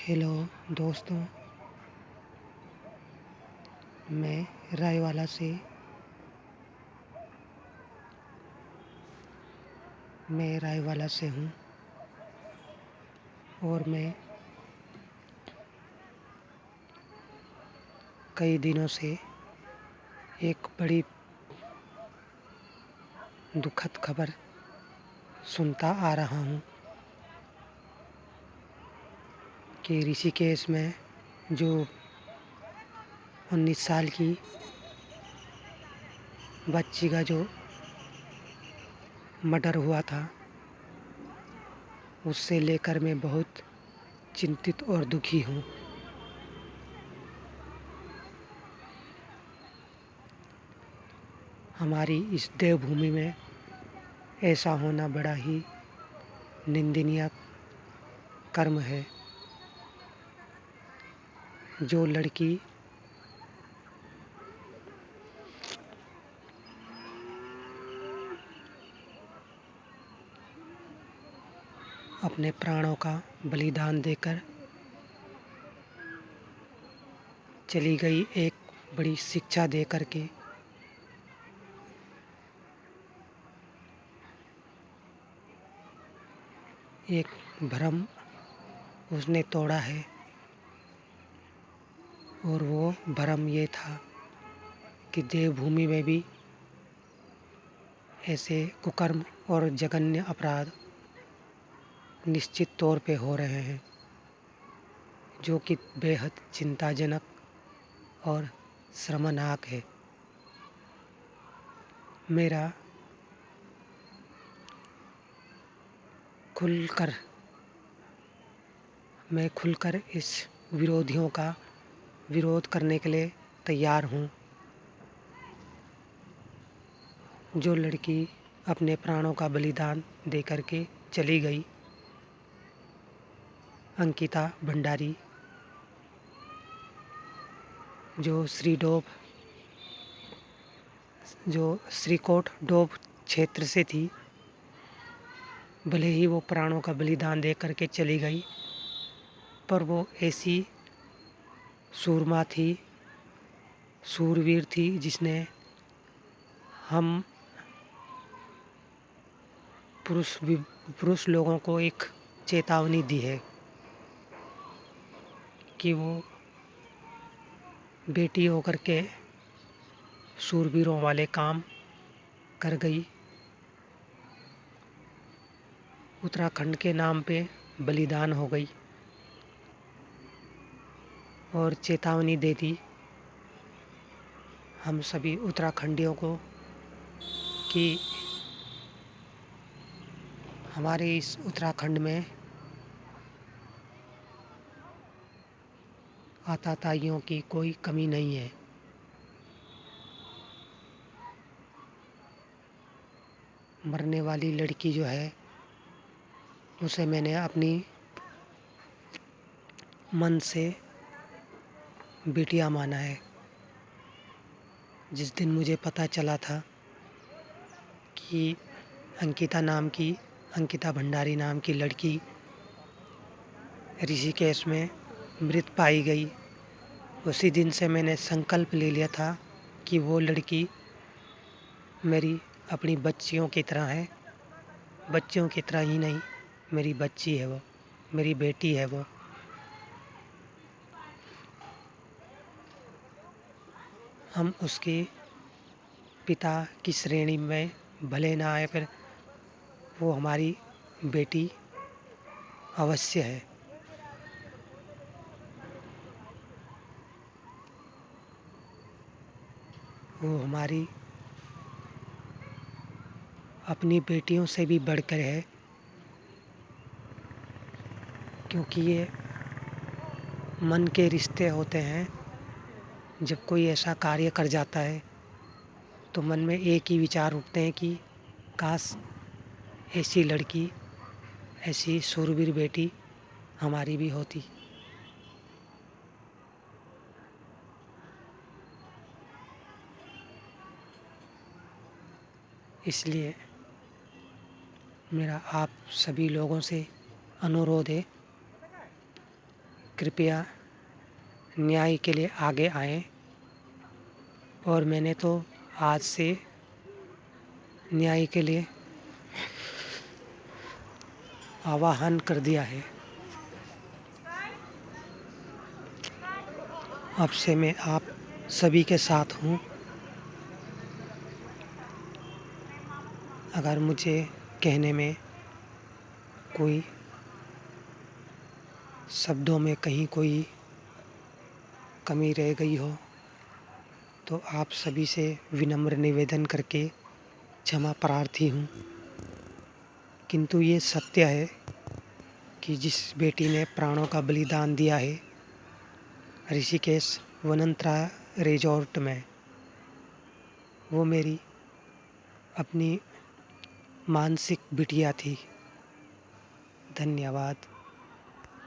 Hello दोस्तों, मैं रायवाला से हूँ और मैं कई दिनों से एक बड़ी दुखद खबर सुनता आ रहा हूँ कि ऋषिकेश में जो 19 साल की बच्ची का जो मर्डर हुआ था, उससे लेकर मैं बहुत चिंतित और दुखी हूँ। हमारी इस देवभूमि में ऐसा होना बड़ा ही निंदनीय कर्म है। जो लड़की अपने प्राणों का बलिदान देकर चली गई, एक बड़ी शिक्षा दे करके एक भ्रम उसने तोड़ा है। और वो भ्रम ये था कि देवभूमि में भी ऐसे कुकर्म और जघन्य अपराध निश्चित तौर पे हो रहे हैं, जो कि बेहद चिंताजनक और शर्मनाक है। मैं खुलकर इस विरोधियों का विरोध करने के लिए तैयार हूँ। जो लड़की अपने प्राणों का बलिदान दे करके चली गई, अंकिता भंडारी, जो श्रीकोट डोब क्षेत्र से थी, भले ही वो प्राणों का बलिदान दे करके चली गई, पर वो ऐसी सूरमा थी, सूरवीर थी, जिसने हम पुरुष लोगों को एक चेतावनी दी है कि वो बेटी होकर के सूरवीरों वाले काम कर गई। उत्तराखंड के नाम पे बलिदान हो गई और चेतावनी दे दी हम सभी उत्तराखंडियों को कि हमारे इस उत्तराखंड में आतताइयों की कोई कमी नहीं है। मरने वाली लड़की जो है, उसे मैंने अपनी मन से बिटिया माना है। जिस दिन मुझे पता चला था कि अंकिता भंडारी नाम की लड़की ऋषिकेश में मृत पाई गई, उसी दिन से मैंने संकल्प ले लिया था कि वो लड़की मेरी अपनी बच्चियों की तरह है। बच्चियों की तरह ही नहीं, मेरी बच्ची है वो, मेरी बेटी है वो। हम उसके पिता की श्रेणी में भले ना आए, पर वो हमारी बेटी अवश्य है। वो हमारी अपनी बेटियों से भी बढ़कर है, क्योंकि ये मन के रिश्ते होते हैं। जब कोई ऐसा कार्य कर जाता है तो मन में एक ही विचार उठते हैं कि काश ऐसी लड़की, ऐसी शूरवीर बेटी हमारी भी होती। इसलिए मेरा आप सभी लोगों से अनुरोध है कृपया न्याय के लिए आगे आएं। और मैंने तो आज से न्याय के लिए आह्वान कर दिया है। अब से मैं आप सभी के साथ हूँ। अगर मुझे कहने में कोई शब्दों में कहीं कोई कमी रह गई हो तो आप सभी से विनम्र निवेदन करके क्षमा प्रार्थी हूँ। किंतु ये सत्य है कि जिस बेटी ने प्राणों का बलिदान दिया है ऋषिकेश वनंतरा रिजॉर्ट में, वो मेरी अपनी मानसिक बिटिया थी। धन्यवाद।